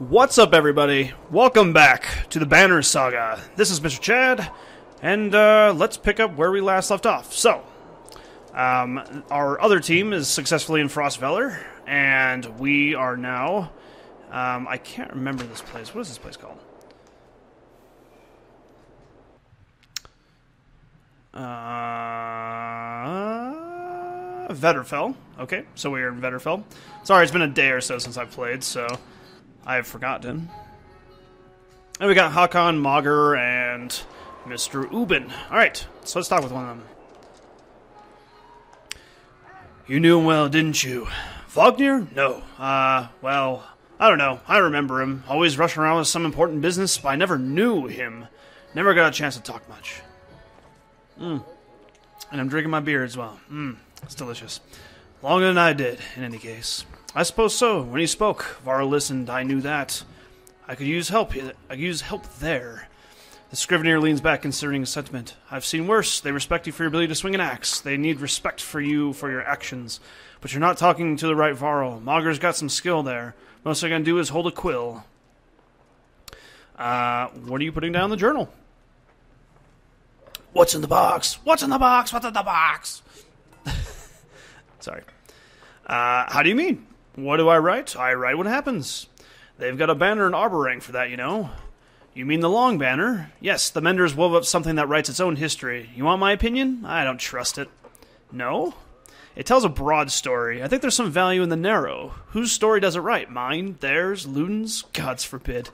What's up, everybody? Welcome back to the Banner Saga. This is Mr. Chad, and let's pick up where we last left off. So, our other team is successfully in Frostveller, and we are now... I can't remember this place. What is this place called? Vetterfell. Okay, so we are in Vetterfell. Sorry, it's been a day or so since I've played, so I've forgotten. And we got Hakon, Mager, and Mr. Ubin. Alright, so let's talk with one of them. You knew him well, didn't you? Wagner? No. Well, I don't know. I remember him. Always rushing around with some important business, but I never knew him. Never got a chance to talk much. And I'm drinking my beer as well. It's delicious. Longer than I did, in any case. I suppose so. When he spoke, Varl listened. I knew that. I could use help. I could use help there. The Scrivener leans back, considering his sentiment. I've seen worse. They respect you for your ability to swing an axe. They need respect for you for your actions. But you're not talking to the right Varl. Mager's got some skill there. Most they're going to do is hold a quill. What are you putting down in the journal? What's in the box? What's in the box? What's in the box? Sorry. How do you mean? What do I write? I write what happens. They've got a banner and arbor rank for that, you know. You mean the long banner? Yes, the Menders wove up something that writes its own history. You want my opinion? I don't trust it. No? It tells a broad story. I think there's some value in the narrow. Whose story does it write? Mine? Theirs? Ludin's? Gods forbid.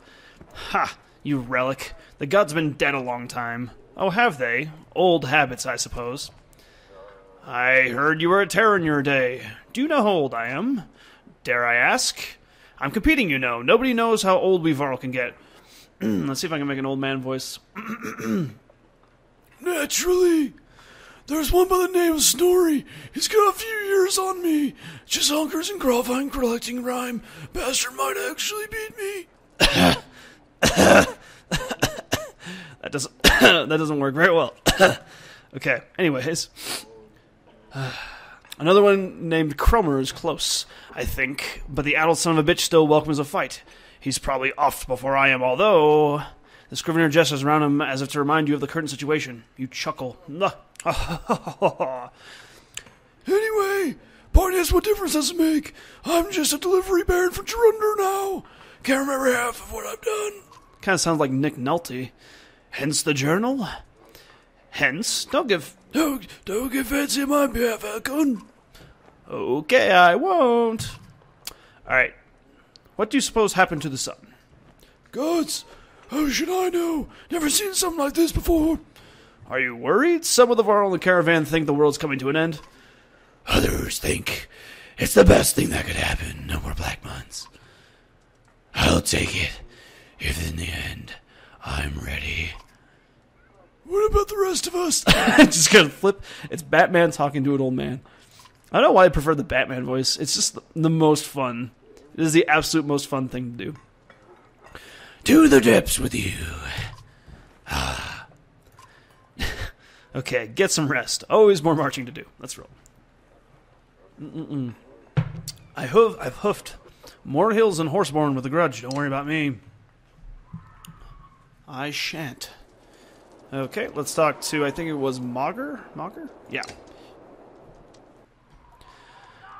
Ha! You relic. The gods have been dead a long time. Oh, have they? Old habits, I suppose. I heard you were a terror in your day. Do you know how old I am? Dare I ask? I'm competing, you know. Nobody knows how old we Varl can get. Let's see if I can make an old man voice. Naturally. There's one by the name of Snorri. He's got a few years on me. Just hunkers in Grofheim collecting rhyme. Bastard might actually beat me. That doesn't work very well. Okay, anyways. Another one named Cromer is close, I think, but the addled son of a bitch still welcomes a fight. He's probably off before I am, although... The Scrivener gestures around him as if to remind you of the current situation. You chuckle. Anyway, point is, what difference does it make? I'm just a delivery baron from Gerunder now. Can't remember half of what I've done. Kind of sounds like Nick Nolte. Hence the journal? Hence? Don't get fancy on my behalf, Hakon. Okay, I won't. Alright. What do you suppose happened to the sun? Gods, how should I know? Never seen something like this before. Are you worried? Some of the Varl in the caravan think the world's coming to an end. Others think it's the best thing that could happen. No more black months. I'll take it if in the end I'm ready. What about the rest of us? Just gonna flip. It's Batman talking to an old man. I don't know why I prefer the Batman voice. It's just the most fun. It is the absolute most fun thing to do. To the depths with you. Okay, get some rest. Always more marching to do. Let's roll. I've hoofed more hills than Horseborn with a grudge. Don't worry about me. I shan't. Okay, let's talk to, I think it was Mager? Mager? Yeah.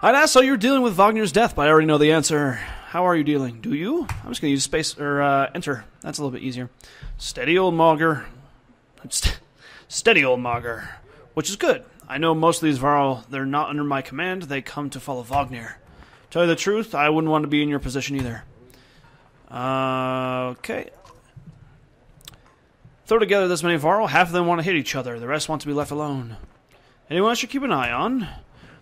I'd ask how you're dealing with Wagner's death, but I already know the answer. How are you dealing? Do you? I'm just going to use space, or enter. That's a little bit easier. Steady old Mager. Steady old Mager. Which is good. I know most of these Varl, they're not under my command. They come to follow Wagner. Tell you the truth, I wouldn't want to be in your position either. Okay. Throw together this many Varl, half of them want to hit each other. The rest want to be left alone. Anyone I should keep an eye on?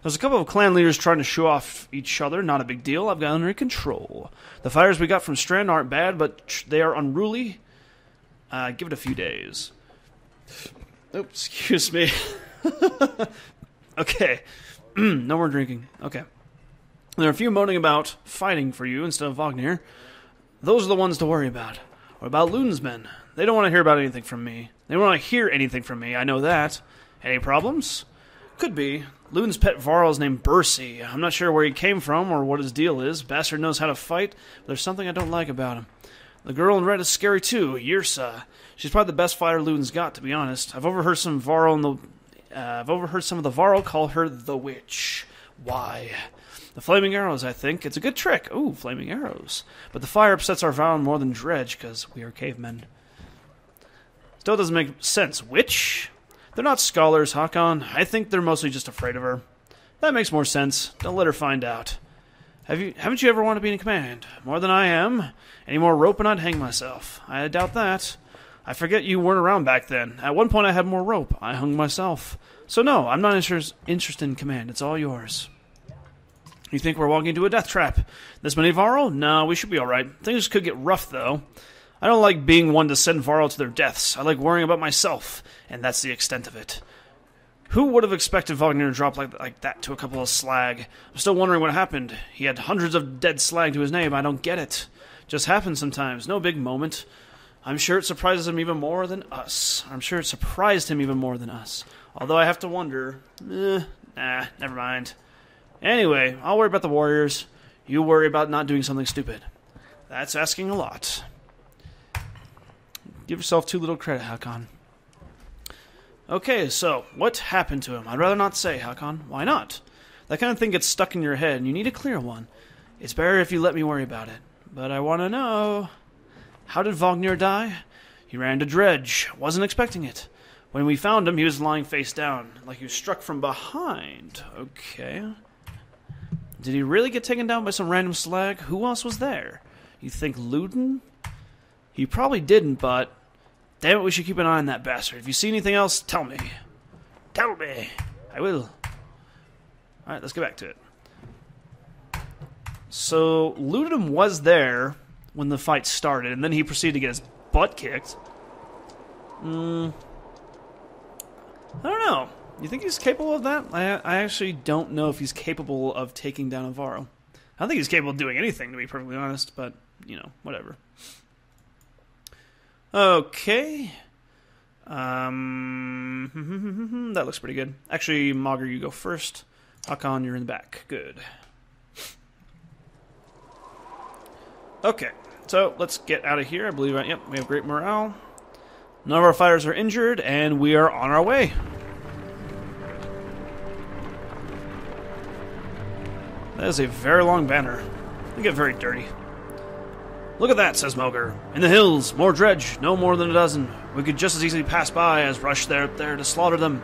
There's a couple of clan leaders trying to show off each other. Not a big deal. I've got under control. The fires we got from Strand aren't bad, but they are unruly. Give it a few days. Oops, excuse me. Okay. No more drinking. Okay. There are a few moaning about fighting for you instead of Wagner. Those are the ones to worry about. What about Ludin's men? They don't want to hear about anything from me. They don't want to hear anything from me. I know that. Any problems? Could be. Loon's pet Varl is named Bercy. I'm not sure where he came from or what his deal is. Bastard knows how to fight, but there's something I don't like about him. The girl in red is scary too, Yrsa. She's probably the best fighter Loon's got, to be honest. I've overheard some of the Varl call her the Witch. Why? The flaming arrows, I think. It's a good trick. Ooh, flaming arrows. But the fire upsets our Varl more than Dredge, because we are cavemen. Still doesn't make sense. Witch? They're not scholars, Hakon. I think they're mostly just afraid of her. That makes more sense. Don't let her find out. Haven't you ever wanted to be in command? More than I am. Any more rope and I'd hang myself. I doubt that. I forget you weren't around back then. At one point I had more rope. I hung myself. So no, I'm not interested in command. It's all yours. You think we're walking into a death trap? This many Varl? No, we should be alright. Things could get rough, though. I don't like being one to send Varl to their deaths. I like worrying about myself, and that's the extent of it. Who would have expected Vognir to drop like that to a couple of slag? I'm still wondering what happened. He had hundreds of dead slag to his name. I don't get it. Just happens sometimes. No big moment. I'm sure it surprises him even more than us. Although I have to wonder. Nah, never mind. Anyway, I'll worry about the warriors. You worry about not doing something stupid. That's asking a lot. Give yourself too little credit, Hakon. Okay, so, what happened to him? I'd rather not say, Hakon. Why not? That kind of thing gets stuck in your head, and you need a clear one. It's better if you let me worry about it. But I want to know... How did Vognir die? He ran to Dredge. Wasn't expecting it. When we found him, he was lying face down, like he was struck from behind. Okay. Did he really get taken down by some random slag? Who else was there? You think Ludin? He probably didn't, but... Damn it, we should keep an eye on that bastard. If you see anything else, tell me. Tell me. I will. Alright, let's get back to it. So, Ludin was there when the fight started, and then he proceeded to get his butt kicked. I don't know. You think he's capable of that? I actually don't know if he's capable of taking down a Varl. I don't think he's capable of doing anything, to be perfectly honest, but, you know, whatever. Okay. That looks pretty good. Actually, Mogger, you go first. Hakon, you're in the back. Good. Okay, so let's get out of here. I believe, yep, we have great morale. None of our fighters are injured, and we are on our way. That is a very long banner. They get very dirty. Look at that, says Mogger. In the hills, more Dredge, no more than a dozen. We could just as easily pass by as rush there to slaughter them.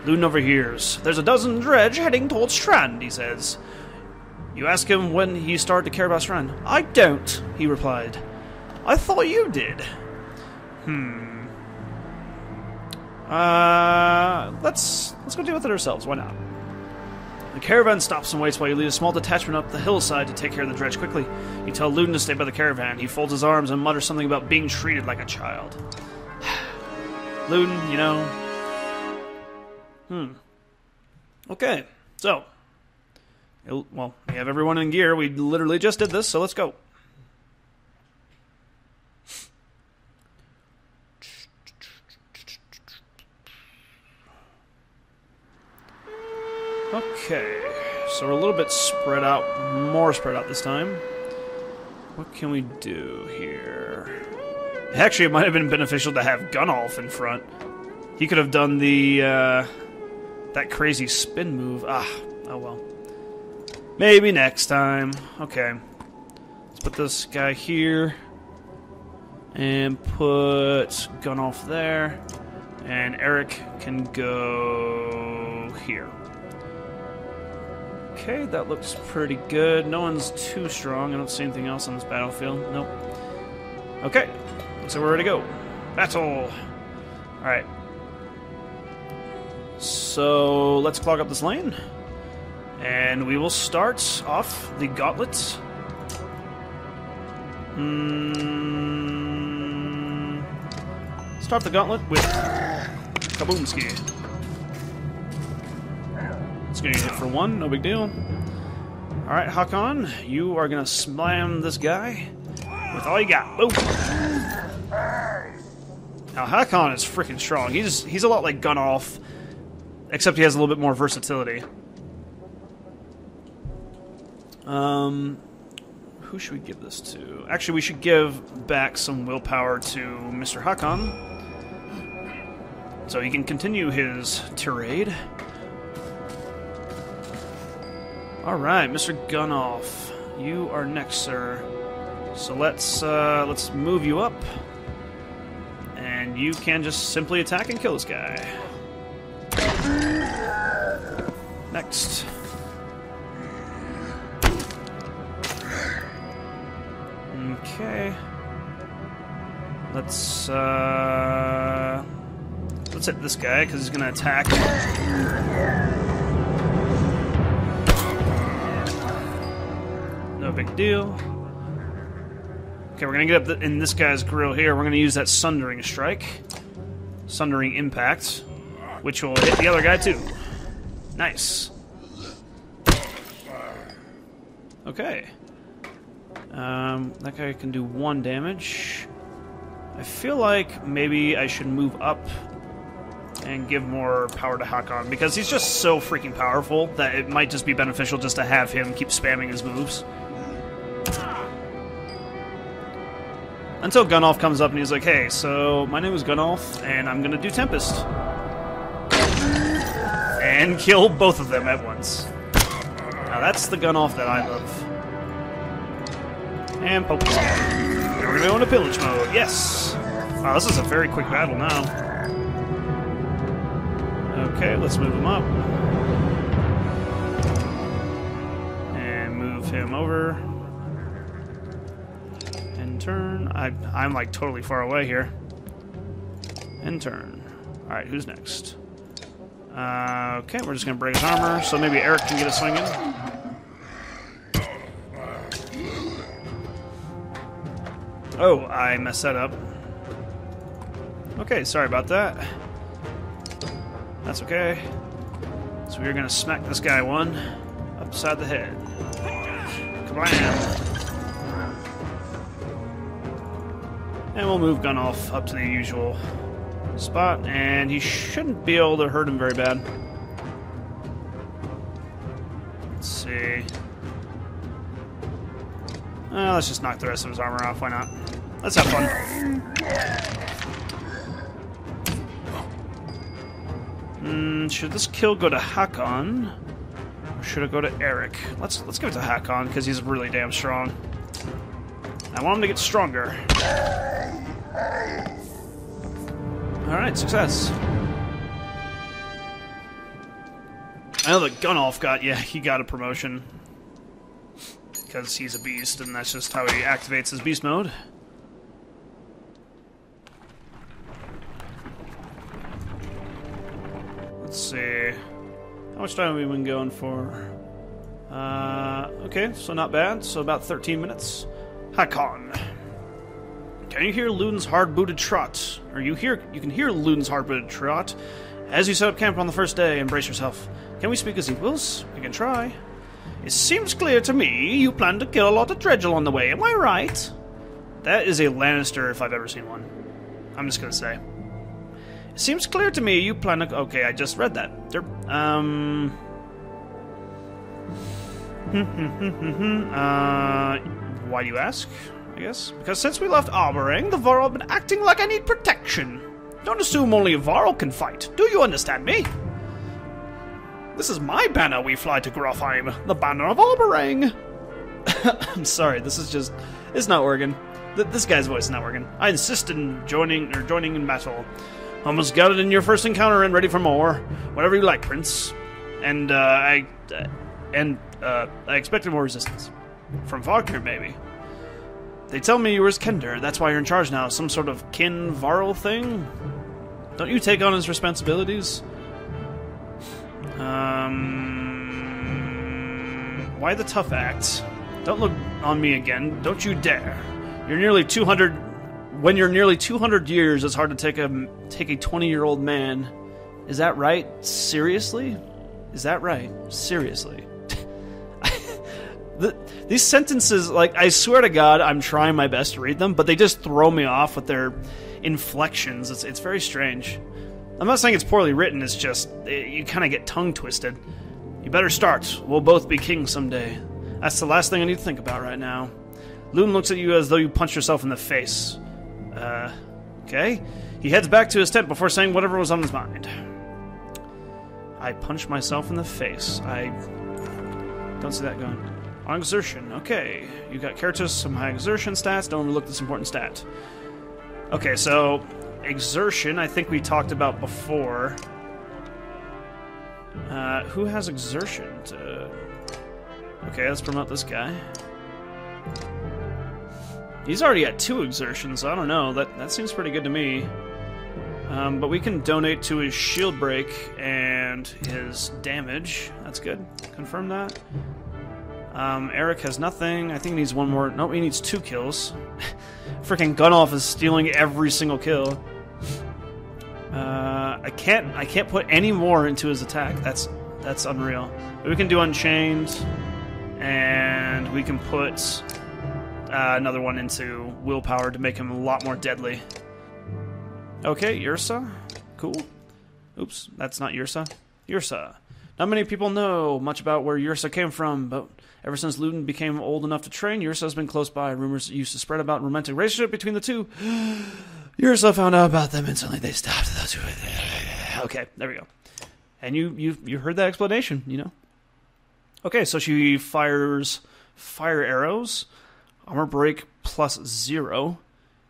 Ludin overhears. There's a dozen Dredge heading towards Strand, he says. You ask him when he started to care about Strand. I don't, he replied. I thought you did. Let's go deal with it ourselves. Why not? The caravan stops and waits while you lead a small detachment up the hillside to take care of the Dredge quickly. You tell Ludin to stay by the caravan. He folds his arms and mutters something about being treated like a child. Ludin, you know. Okay, so. Well, we have everyone in gear. We literally just did this, so let's go. Okay, so we're a little bit spread out, more spread out this time. What can we do here? Actually, it might have been beneficial to have Gunnulf in front. He could have done the, that crazy spin move. Oh well. Maybe next time. Okay. Let's put this guy here. And put Gunnulf there. And Eric can go here. Okay, that looks pretty good. No one's too strong. I don't see anything else on this battlefield. Nope. Okay, so we're ready to go. Battle! Alright. So, let's clog up this lane. And we will start off the gauntlet. Start the gauntlet with Kaboomski. It's going to get hit for one, no big deal. Alright, Hakon, you are going to slam this guy with all you got. Boom! Now, Hakon is freaking strong. He's a lot like Gunnulf. Except he has a little bit more versatility. Who should we give this to? Actually, we should give back some willpower to Mr. Hakon, so he can continue his tirade. Alright, Mr. Gunoff. You are next, sir. So let's move you up. And you can just simply attack and kill this guy. Next. Okay. Let's hit this guy, because he's going to attack. No big deal. Okay, we're going to get up in this guy's grill here. We're going to use that Sundering Strike. Sundering Impact. Which will hit the other guy, too. Nice. Okay. That guy can do 1 damage. I feel like maybe I should move up and give more power to Hakon, because he's just so freaking powerful that it might just be beneficial just to have him keep spamming his moves. Until Gunoff comes up and he's like, hey, so my name is Gunoff, and I'm gonna do Tempest. And kill both of them at once. Now that's the Gunoff that I love. And poke this guy. We're gonna go into pillage mode. Yes! Wow, this is a very quick battle now. Okay, let's move him up. And move him over. And turn. I'm like totally far away here. And turn. Alright, who's next? Okay, we're just gonna break his armor, so maybe Eric can get a swing in. Oh, I messed that up. Okay, sorry about that. That's okay. So we're gonna smack this guy one upside the head. Kablam! And we'll move Gunoff up to the usual spot, and he shouldn't be able to hurt him very bad. Let's see. Let's just knock the rest of his armor off. Why not? Let's have fun. Should this kill go to Hakon, or should it go to Eric? Let's give it to Hakon, because he's really damn strong. I want him to get stronger. Alright, success. I know that Gunoff he got a promotion. Because he's a beast, and that's just how he activates his beast mode. Let's see. How much time have we been going for? Okay, so not bad. So about 13 minutes. Hakon. Can you hear Ludin's hard-booted trot? You can hear Ludin's hard-booted trot. As you set up camp on the first day, embrace yourself. Can we speak as equals? We can try. It seems clear to me you plan to kill a lot of Dredgel on the way, am I right? That is a Lannister if I've ever seen one. I'm just gonna say. It seems clear to me you plan to... Okay, I just read that. Why do you ask, I guess? Because since we left Arboring, the Varl have been acting like I need protection. Don't assume only a Varl can fight. Do you understand me? This is my banner we fly to Grofheim, the banner of Arboring. I'm sorry, this is just... It's not working. This guy's voice is not working. I insist in joining in battle. Almost got it in your first encounter and ready for more. Whatever you like, Prince. And, I expected more resistance. From Varkir, maybe. They tell me you were his Kender, that's why you're in charge now. Some sort of kin Varl thing? Don't you take on his responsibilities? Why the tough act? Don't look on me again. Don't you dare. You're nearly 200... When you're nearly 200 years, it's hard to take a 20-year-old man. Is that right? Seriously? Is that right? Seriously? These sentences, like, I swear to God, I'm trying my best to read them, but they just throw me off with their inflections. It's very strange. I'm not saying it's poorly written, it's just, you kind of get tongue-twisted. You better start. We'll both be kings someday. That's the last thing I need to think about right now. Loon looks at you as though you punched yourself in the face. Okay. He heads back to his tent before saying whatever was on his mind. I punched myself in the face. I don't see that going. On exertion. Okay. You got characters, some high exertion stats. Don't overlook this important stat. Okay, so exertion, I think we talked about before. Who has exertion? Okay, let's promote this guy. He's already at 2 exertions, so I don't know. That seems pretty good to me. But we can donate to his shield break and his damage. That's good. Confirm that. Eric has nothing. I think he needs one more. Nope, he needs 2 kills. Freaking Gunoff is stealing every single kill. I can't put any more into his attack. That's unreal. But we can do Unchained, and we can put another one into Willpower to make him a lot more deadly. Okay, Yrsa. Cool. Oops, that's not Yrsa. Yrsa. Not many people know much about where Yrsa came from, but ever since Luton became old enough to train, Yrsa has been close by. Rumors used to spread about romantic relationship between the two. Yrsa found out about them and suddenly they stopped. Okay, there we go. And you heard that explanation, you know? Okay, so she fires fire arrows. Armor break +0.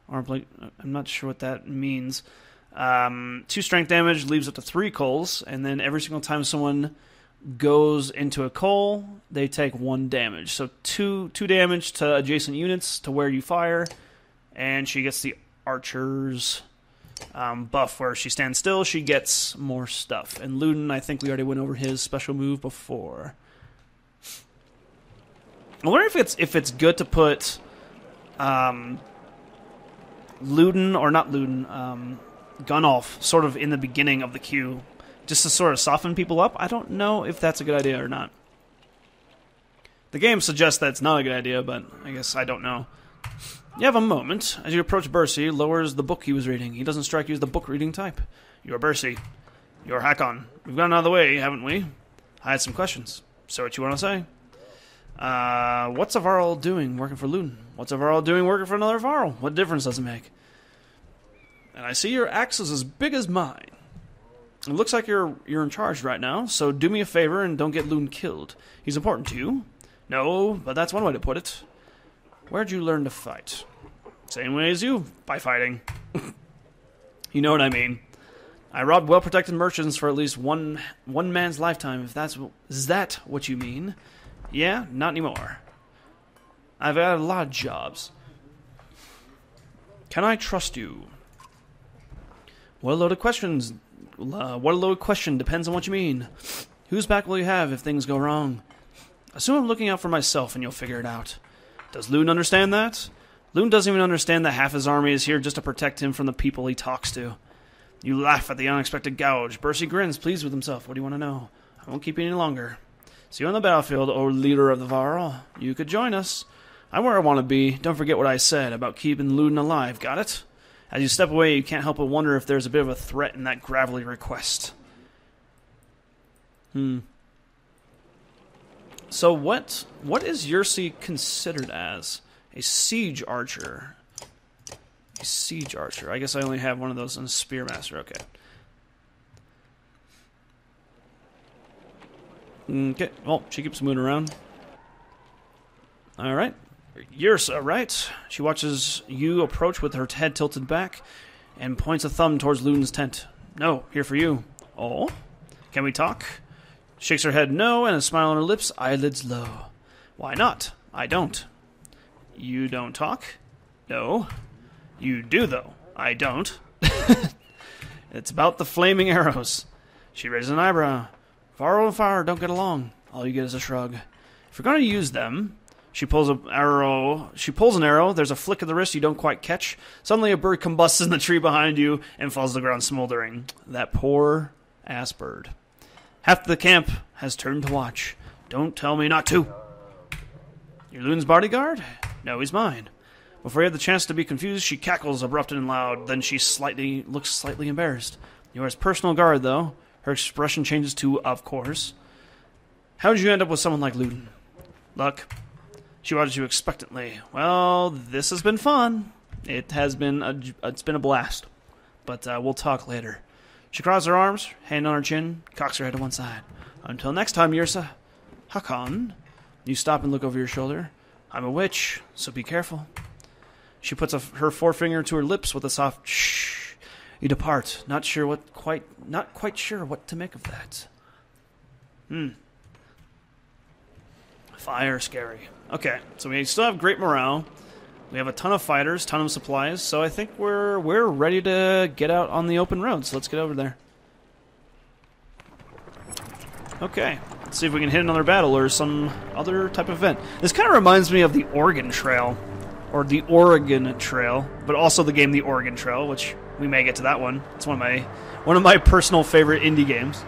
Armor break, I'm not sure what that means. 2 strength damage leaves up to 3 coals, and then every single time someone goes into a coal, they take 1 damage. So 2 damage to adjacent units to where you fire, and she gets the archer's buff where she stands still. She gets more stuff. And Luton, I think we already went over his special move before. I wonder if it's good to put Luton, or not Luton, Gunoff sort of in the beginning of the queue, just to sort of soften people up. I don't know if that's a good idea or not. The game suggests that it's not a good idea, but I guess I don't know. You have a moment. As you approach Bercy, lowers the book he was reading. He doesn't strike you as the book-reading type. You're Bercy. You're Hakon. We've gotten out of the way, haven't we? I had some questions. So what you want to say? What's a Varl doing working for Luton? What's a Varl doing working for another Varl? What difference does it make? And I see your axe is as big as mine. It looks like you're in charge right now, so do me a favor and don't get Luton killed. He's important to you. No, but that's one way to put it. Where'd you learn to fight? Same way as you, by fighting. You know what I mean. I robbed well-protected merchants for at least one man's lifetime, is that what you mean? Yeah, not anymore. I've had a lot of jobs. Can I trust you? What a load of questions. What a load of question depends on what you mean. Whose back will you have if things go wrong? Assume I'm looking out for myself and you'll figure it out. Does Loon understand that? Loon doesn't even understand that half his army is here just to protect him from the people he talks to. You laugh at the unexpected gouge. Bercy grins, pleased with himself. What do you want to know? I won't keep you any longer. See you on the battlefield, O leader of the Varl. You could join us. I'm where I want to be. Don't forget what I said about keeping Luton alive, got it? As you step away, you can't help but wonder if there's a bit of a threat in that gravelly request. So what is Yersi considered as? A siege archer. A siege archer. I guess I only have one of those in a spearmaster. Okay. Okay, well, she keeps moving around. Alright. Yrsa, right? She watches you approach with her head tilted back and points a thumb towards Luton's tent. No, here for you. Oh? Can we talk? Shakes her head no, and a smile on her lips, eyelids low. Why not? I don't. You don't talk? No. You do, though. I don't. It's about the flaming arrows. She raises an eyebrow. Varl and fire don't get along. All you get is a shrug. If you're going to use them, she pulls an arrow. There's a flick of the wrist you don't quite catch. Suddenly a bird combusts in the tree behind you and falls to the ground smoldering. That poor ass bird. Half the camp has turned to watch. Don't tell me not to. You're Loon's bodyguard? No, he's mine. Before you have the chance to be confused, she cackles abrupt and loud. Then she looks slightly embarrassed. You're his personal guard, though. Her expression changes to, of course. How did you end up with someone like Luton? Luck. She watches you expectantly. Well, this has been fun. It's been a blast. But we'll talk later. She crosses her arms, hand on her chin, cocks her head to one side. Until next time, Yrsa. Hakon. You stop and look over your shoulder. I'm a witch, so be careful. She puts her forefinger to her lips with a soft shh. You depart, not quite sure what to make of that. Fire, scary. Okay, so we still have great morale. We have a ton of fighters, ton of supplies, so I think we're ready to get out on the open road. So let's get over there. Okay, let's see if we can hit another battle or some other type of event. This kind of reminds me of the Oregon Trail, or the Oregon Trail, but also the game The Oregon Trail, which we may get to that one. It's one of my personal favorite indie games.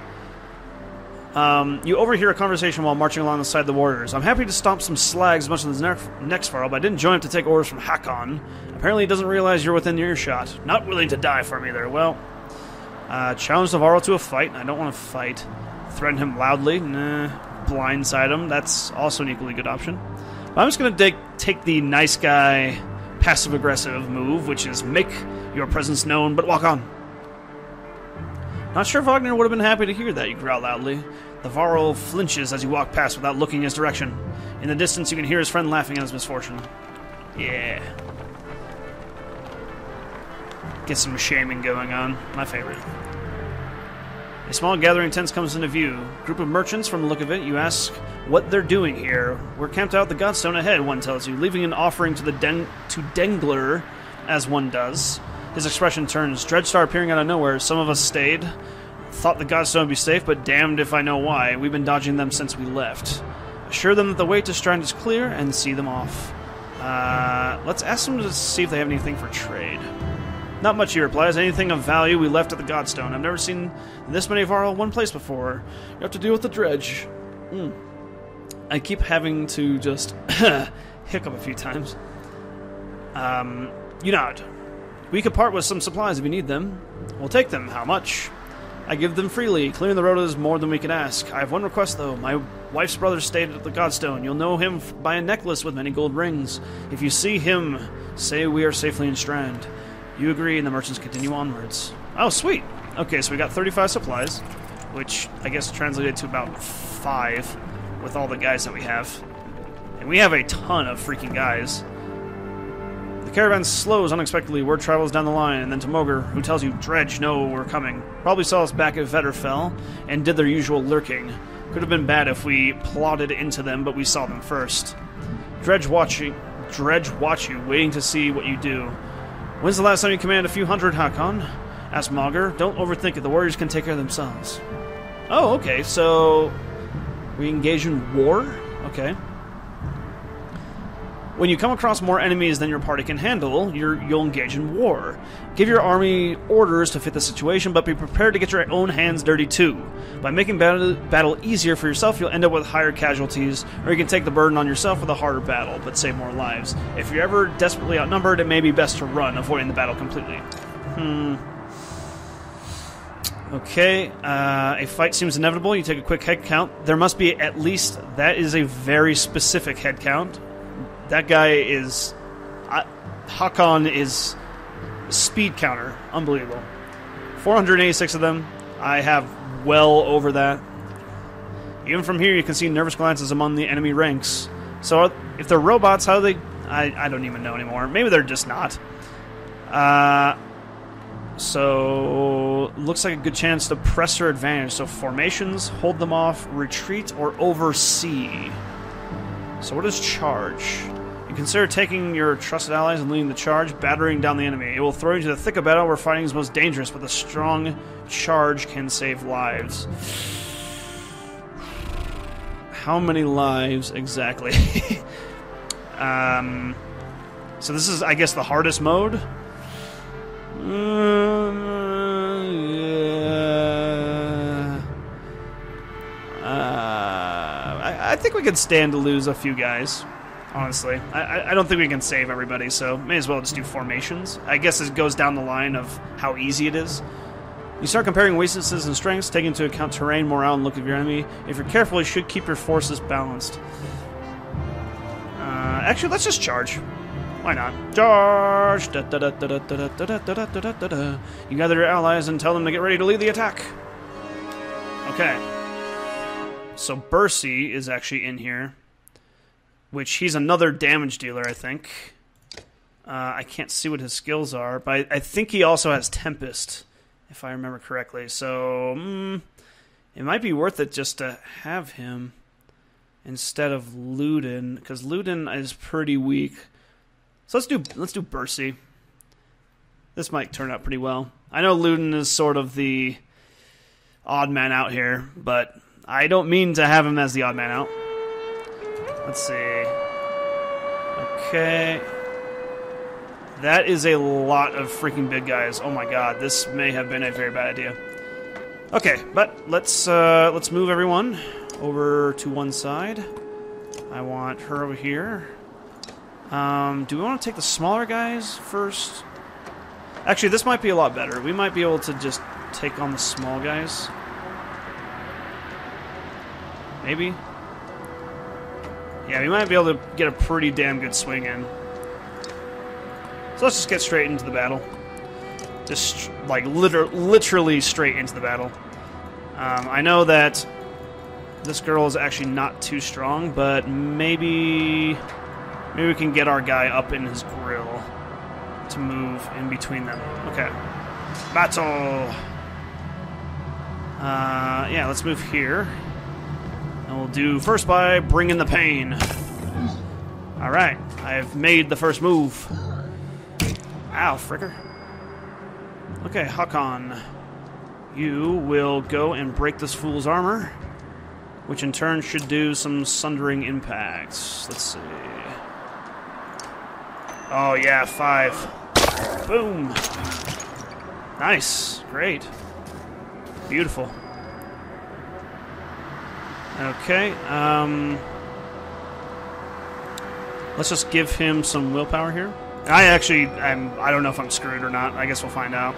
You overhear a conversation while marching along the side of the warriors. I'm happy to stomp some slags as much as the next Farrell, but I didn't join up to take orders from Hakon. Apparently he doesn't realize you're within earshot. Not willing to die for him either. Well, challenge Navarro to a fight. I don't want to fight. Threaten him loudly. Nah. Blindside him. That's also an equally good option. But I'm just going to take the nice guy, passive-aggressive move, which is make your presence known, but walk on. Not sure Wagner would have been happy to hear that, you growl loudly. Navarro flinches as you walk past without looking his direction. In the distance, you can hear his friend laughing at his misfortune. Yeah. Get some shaming going on. My favorite. A small gathering tent comes into view. Group of merchants, from the look of it. You ask what they're doing here. We're camped out the Godstone ahead, one tells you, leaving an offering to Dengler, as one does. His expression turns. Dreadstar appearing out of nowhere. Some of us stayed. Thought the Godstone would be safe, but damned if I know why. We've been dodging them since we left. Assure them that the way to Strand is clear, and see them off. Let's ask them to see if they have anything for trade. Not much, he replies. Anything of value we left at the Godstone. I've never seen this many Varl in one place before. You have to deal with the dredge. I keep having to just hiccup a few times. You nod. We could part with some supplies if you need them. We'll take them. How much? I give them freely. Clearing the road is more than we can ask. I have one request, though. My wife's brother stayed at the Godstone. You'll know him by a necklace with many gold rings. If you see him, say we are safely in Strand. You agree, and the merchants continue onwards. Oh, sweet. Okay, so we got 35 supplies, which I guess translated to about 5 with all the guys that we have. And we have a ton of freaking guys. The caravan slows unexpectedly. Word travels down the line, and then to Moger, who tells you, Dredge, no, we're coming. Probably saw us back at Vetterfell, and did their usual lurking. Could have been bad if we plodded into them, but we saw them first. Dredge watch you, waiting to see what you do. When's the last time you commanded a few hundred, Hakon? Asked Moger. Don't overthink it. The warriors can take care of themselves. Oh, okay. So we engage in war? Okay. When you come across more enemies than your party can handle, you'll engage in war. Give your army orders to fit the situation, but be prepared to get your own hands dirty too. By making battle easier for yourself, you'll end up with higher casualties, or you can take the burden on yourself with a harder battle, but save more lives. If you're ever desperately outnumbered, it may be best to run, avoiding the battle completely. Okay, a fight seems inevitable. You take a quick head count. There must be at least... That is a very specific head count. That guy is... Hakon is speed counter. Unbelievable. 486 of them. I have well over that. Even from here, you can see nervous glances among the enemy ranks. So, if they're robots, how do they... I don't even know anymore. Maybe they're just not. So, looks like a good chance to press their advantage. So, formations, hold them off, retreat, or oversee. So what is charge? You consider taking your trusted allies and leading the charge, battering down the enemy. It will throw you into the thick of battle where fighting is most dangerous, but the strong charge can save lives. How many lives exactly? So this is, I guess, the hardest mode? I think we could stand to lose a few guys, honestly. I don't think we can save everybody, so may as well just do formations. I guess it goes down the line of how easy it is. You start comparing weaknesses and strengths, taking into account terrain, morale, and look of your enemy. If you're careful, you should keep your forces balanced. Actually, let's just charge. Why not? Charge! Da, da, da, da, da, da, da, da, da, da, da, da. You gather your allies and tell them to get ready to lead the attack. Okay. So Bercy is actually in here, which he's another damage dealer, I think. I can't see what his skills are, but I think he also has Tempest, if I remember correctly. So it might be worth it just to have him instead of Luden, because Luden is pretty weak. So let's do Bercy. This might turn out pretty well. I know Luden is sort of the odd man out here, but I don't mean to have him as the odd man out. Let's see. Okay. That is a lot of freaking big guys. Oh my god, this may have been a very bad idea. Okay, but let's move everyone over to one side. I want her over here. Do we want to take the smaller guys first? Actually, this might be a lot better. We might be able to just take on the small guys. Maybe? Yeah, we might be able to get a pretty damn good swing in. So let's just get straight into the battle. Just, like, literally straight into the battle. I know that this girl is actually not too strong, but maybe we can get our guy up in his grill to move in between them. Okay. Battle! Yeah, let's move here. And we'll do first by bringing the pain. Alright, I've made the first move. Ow, fricker. Okay, Hakon. You will go and break this fool's armor, which in turn should do some sundering impacts. Let's see. Oh yeah, 5. Boom. Nice. Great. Beautiful. Okay, let's just give him some willpower here. I don't know if I'm screwed or not. I guess we'll find out.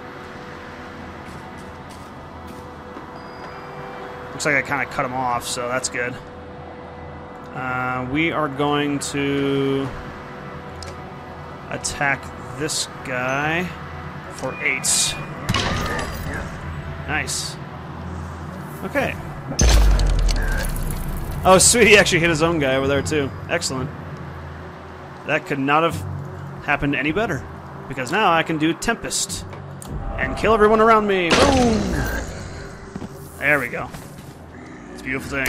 Looks like I kind of cut him off, so that's good. We are going to attack this guy for 8. Nice. Okay. Oh, sweet, he actually hit his own guy over there, too. Excellent. That could not have happened any better, because now I can do Tempest and kill everyone around me. Boom! There we go. It's a beautiful thing.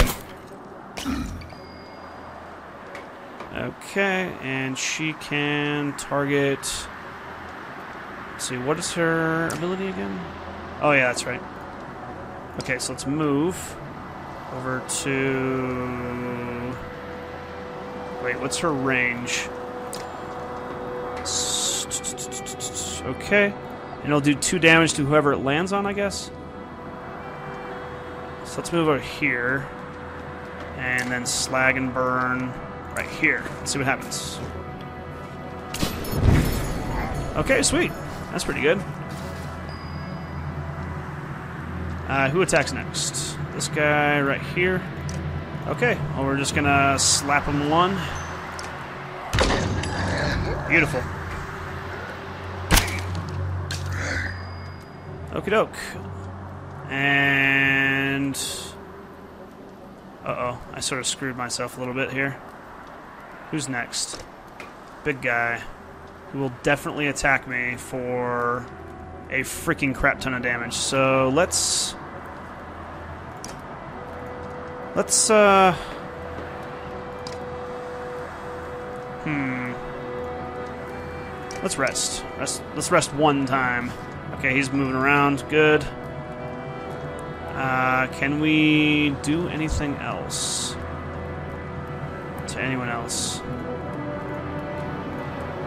Okay, and she can target... Let's see, what is her ability again? Oh, yeah, that's right. Okay, so let's move over to... Wait, what's her range? Okay. And it'll do 2 damage to whoever it lands on, I guess. So let's move over here. And then slag and burn right here. Let's see what happens. Okay, sweet. That's pretty good. Who attacks next? This guy right here. Okay, well, we're just gonna slap him 1. Beautiful. Okie doke. And... Uh-oh, I sort of screwed myself a little bit here. Who's next? Big guy. Who will definitely attack me for a freaking crap ton of damage. So let's rest. Let's rest 1 time. Okay, he's moving around. Good. Can we do anything else to anyone else?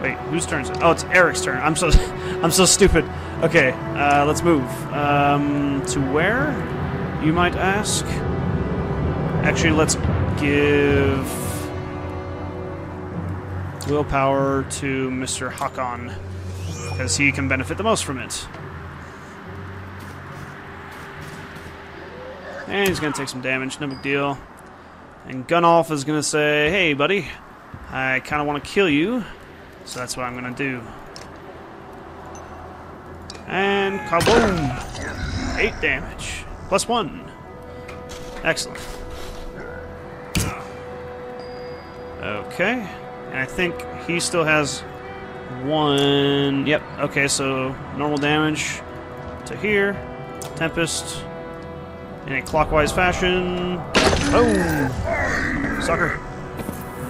Wait, whose turn is it? Oh, it's Eric's turn. I'm so stupid. Okay, let's move. To where, you might ask? Actually, let's give willpower to Mr. Hakon, because he can benefit the most from it. And he's going to take some damage, no big deal. And Gunoff is going to say, hey, buddy, I kind of want to kill you, so that's what I'm going to do. And kaboom! 8 damage. +1. Excellent. Okay. And I think he still has 1... Yep. Okay, so normal damage to here. Tempest. In a clockwise fashion. Boom! Sucker.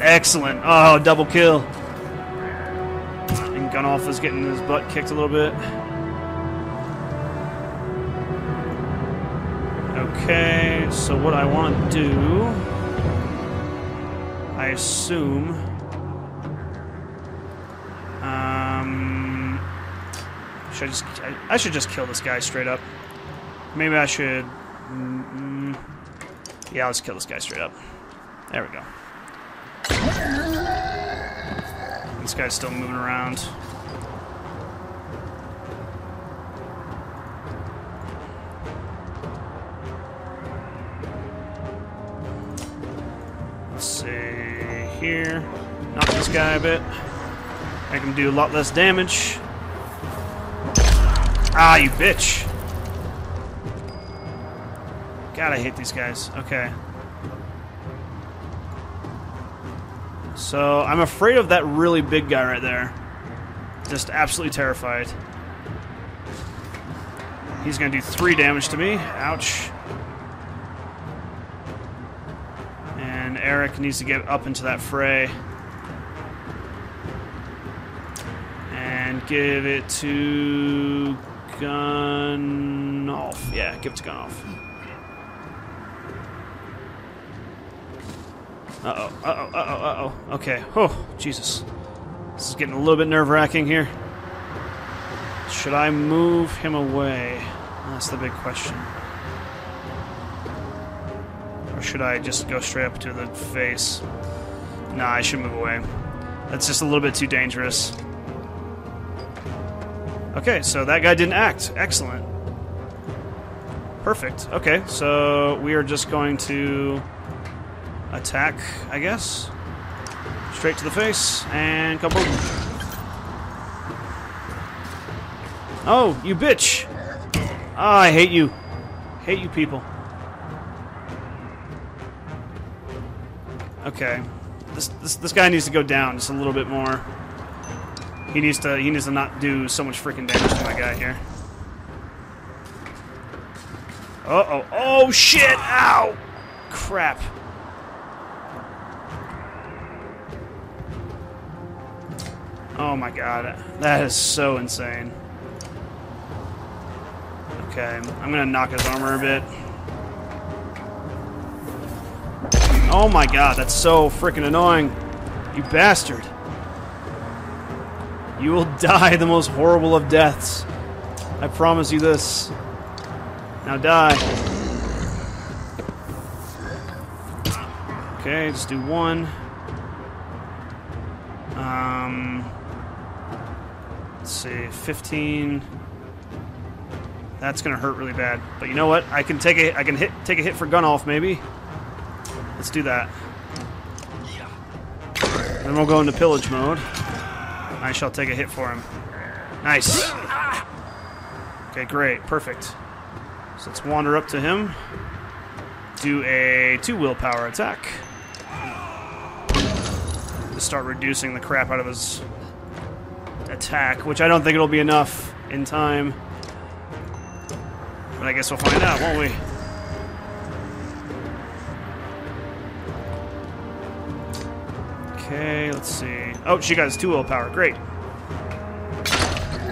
Excellent. Oh, double kill. And Gunoff is getting his butt kicked a little bit. Okay, so what I want to do... I assume... I should just kill this guy straight up. Maybe I should... yeah, let's kill this guy straight up. There we go. This guy's still moving around. Let's see here. Knock this guy a bit. Make him do a lot less damage. Ah, you bitch! God, I hate these guys. Okay. So, I'm afraid of that really big guy right there. Just absolutely terrified. He's gonna do 3 damage to me. Ouch. And Eric needs to get up into that fray. And give it to... Gunoff. Yeah, give it to Gunoff. Uh-oh, uh-oh, uh-oh, uh-oh. Okay. Oh, Jesus. This is getting a little bit nerve-wracking here. Should I move him away? That's the big question. Or should I just go straight up to the face? Nah, I should move away. That's just a little bit too dangerous. Okay, so that guy didn't act. Excellent. Perfect. Okay, so we are just going to attack, I guess. Straight to the face, and kaboom. Oh, you bitch! Oh, I hate you. Hate you people. Okay. This guy needs to go down just a little bit more. He needs to not do so much freaking damage to my guy here. Uh-oh. Oh, shit! Ow! Crap. Oh my god. That is so insane. Okay, I'm gonna knock his armor a bit. Oh my god, that's so freaking annoying. You bastard. You will die the most horrible of deaths. I promise you this. Now die. Okay, just do 1. Let's see, 15. That's gonna hurt really bad. But you know what? I can take a hit for Gunoff maybe. Let's do that. Then we'll go into pillage mode. I shall take a hit for him. Nice. Okay, great. Perfect. So let's wander up to him. Do a 2 willpower attack. To start reducing the crap out of his attack, which I don't think it'll be enough in time. But I guess we'll find out, won't we? Okay, let's see. Oh, she got his 2 willpower. Great.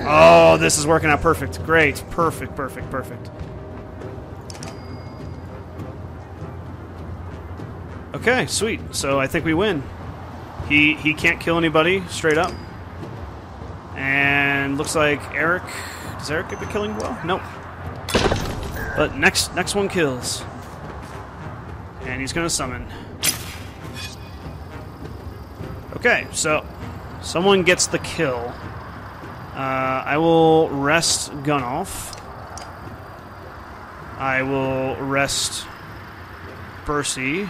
Oh, this is working out perfect. Great. Perfect, perfect, perfect. Okay, sweet. So I think we win. He can't kill anybody straight up. And looks like Eric... Does Eric get the killing blow? Nope. But next one kills. And he's going to summon. Okay, so someone gets the kill. I will rest Gunoff. I will rest Bursey.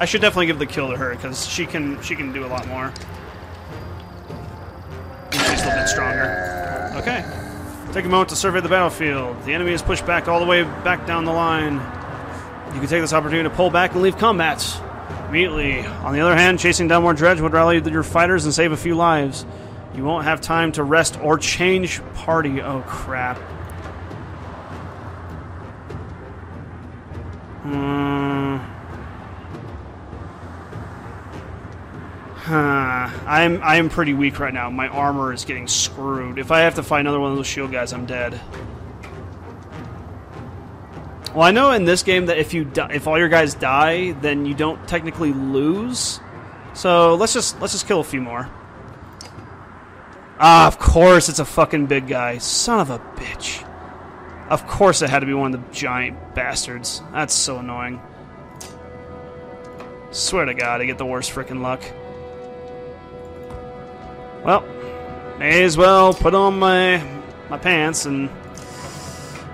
I should definitely give the kill to her because she can do a lot more. And she's a little bit stronger. Okay. Take a moment to survey the battlefield. The enemy is pushed back all the way back down the line. You can take this opportunity to pull back and leave combat immediately. On the other hand, chasing down more dredge would rally your fighters and save a few lives. You won't have time to rest or change party. Oh, crap. I'm pretty weak right now. My armor is getting screwed. If I have to fight another one of those shield guys, I'm dead. Well, I know in this game that if all your guys die, then you don't technically lose. So let's just kill a few more. Ah, of course it's a fucking big guy. Son of a bitch. Of course it had to be one of the giant bastards. That's so annoying. Swear to God, I get the worst frickin' luck. Well, may as well put on my pants and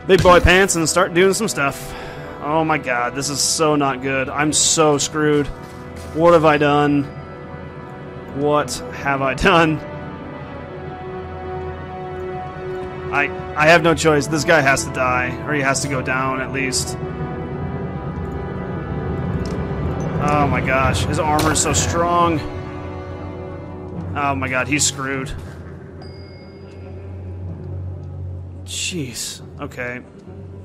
big boy pants and start doing some stuff. Oh my God, this is so not good. I'm so screwed. What have I done? What have I done? I have no choice. This guy has to die, or he has to go down at least. Oh my gosh, his armor is so strong. Oh my God, he's screwed. Jeez. Okay.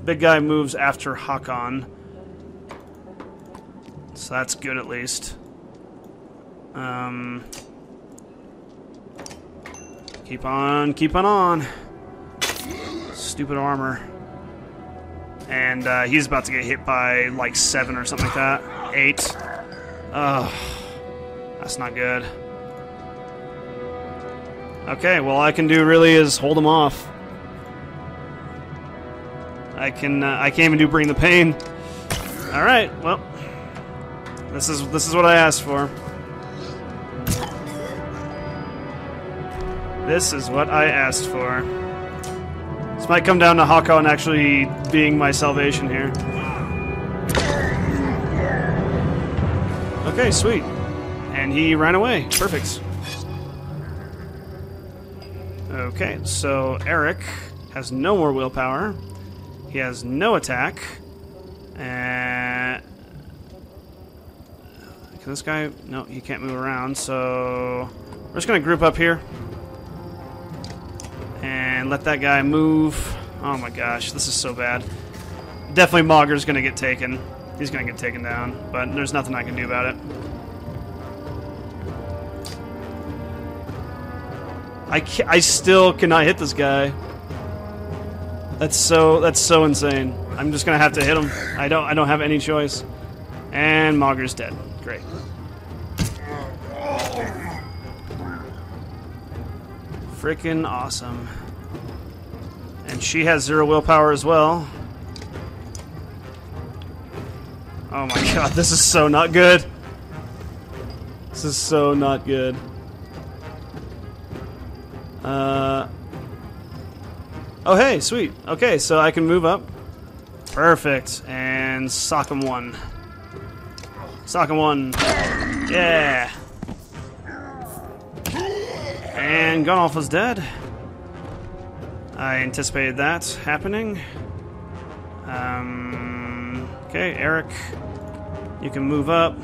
Big guy moves after Hakon. So that's good at least. Keep on. Stupid armor. And he's about to get hit by like 7 or something like that. 8. Ugh. That's not good. Okay, well all I can do really is hold him off. I can't even do bring the pain. All right, well, this is what I asked for. This is what I asked for. This might come down to Hakon actually being my salvation here. Okay, sweet. And he ran away. Perfect. Okay, so Eric has no more willpower. He has no attack. And can this guy? No, he can't move around. So we're just gonna group up here and let that guy move. Oh my gosh, this is so bad. Definitely Mogger's gonna get taken. He's gonna get taken down, but there's nothing I can do about it. I still cannot hit this guy. That's so insane. I'm just gonna have to hit him. I don't have any choice. And Mogger's dead. Great. Freaking awesome. And she has 0 willpower as well. Oh my God, this is so not good. This is so not good. Oh hey, sweet. Okay, so I can move up. Perfect. And sock him 1. Sock him 1. Yeah. And Gunolf is dead. I anticipated that happening. Okay, Eric, you can move up.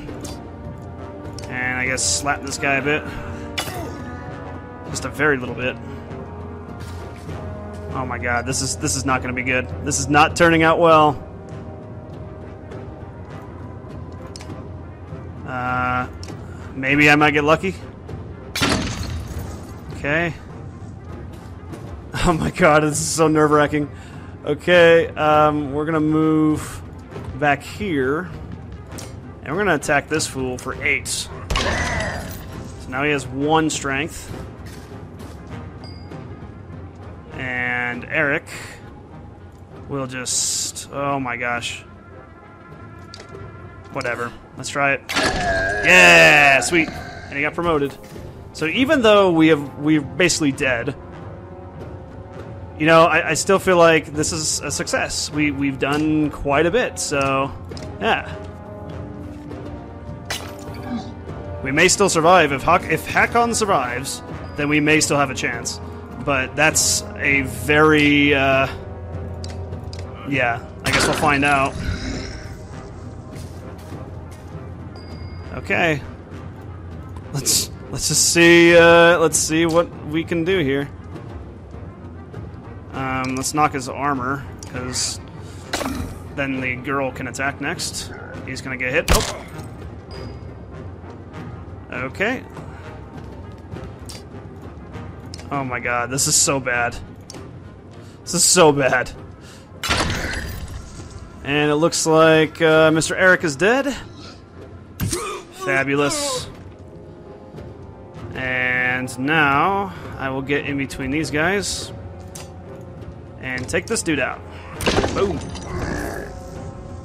And I guess slap this guy a bit. Just a very little bit. Oh my God, this is not going to be good. This is not turning out well. Maybe I might get lucky. Okay. Oh my God, this is so nerve-wracking. Okay, we're gonna move back here, and we're gonna attack this fool for 8. So now he has 1 strength. And Eric will just... Oh my gosh. Whatever. Let's try it. Yeah! Sweet. And he got promoted. So even though we're basically dead, you know, I still feel like this is a success. We've done quite a bit, so yeah. We may still survive. If Hakon survives, then we may still have a chance. But that's a very, yeah, I guess we'll find out. Okay. Let's just see, let's see what we can do here. Let's knock his armor, because then the girl can attack next. He's gonna get hit. Oh. Okay. Oh my god, this is so bad. This is so bad. And it looks like Mr. Eric is dead. Fabulous. And now I will get in between these guys and take this dude out. Boom.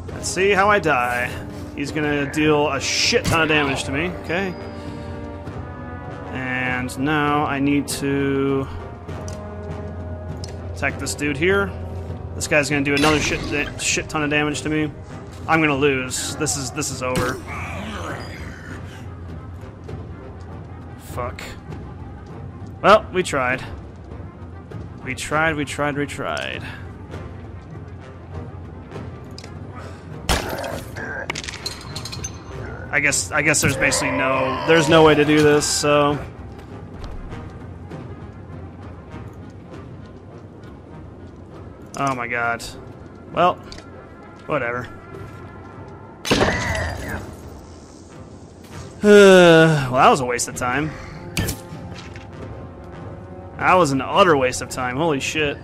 Let's see how I die. He's gonna deal a shit ton of damage to me. Okay. And now I need to attack this dude here. This guy's gonna do another shit ton of damage to me. I'm gonna lose. This is over. Fuck. Well, we tried. We tried. I guess there's basically no way to do this, so oh my god. Well, whatever. Well, that was a waste of time. That was an utter waste of time. Holy shit.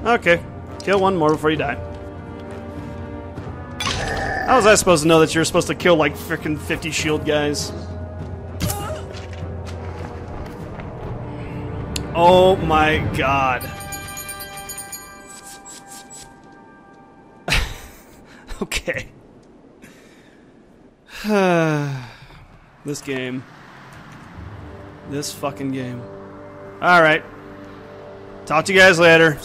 Okay. Kill one more before you die. How was I supposed to know that you're supposed to kill like frickin' 50 shield guys? Oh my god. Okay. This game. This fucking game. Alright. Talk to you guys later.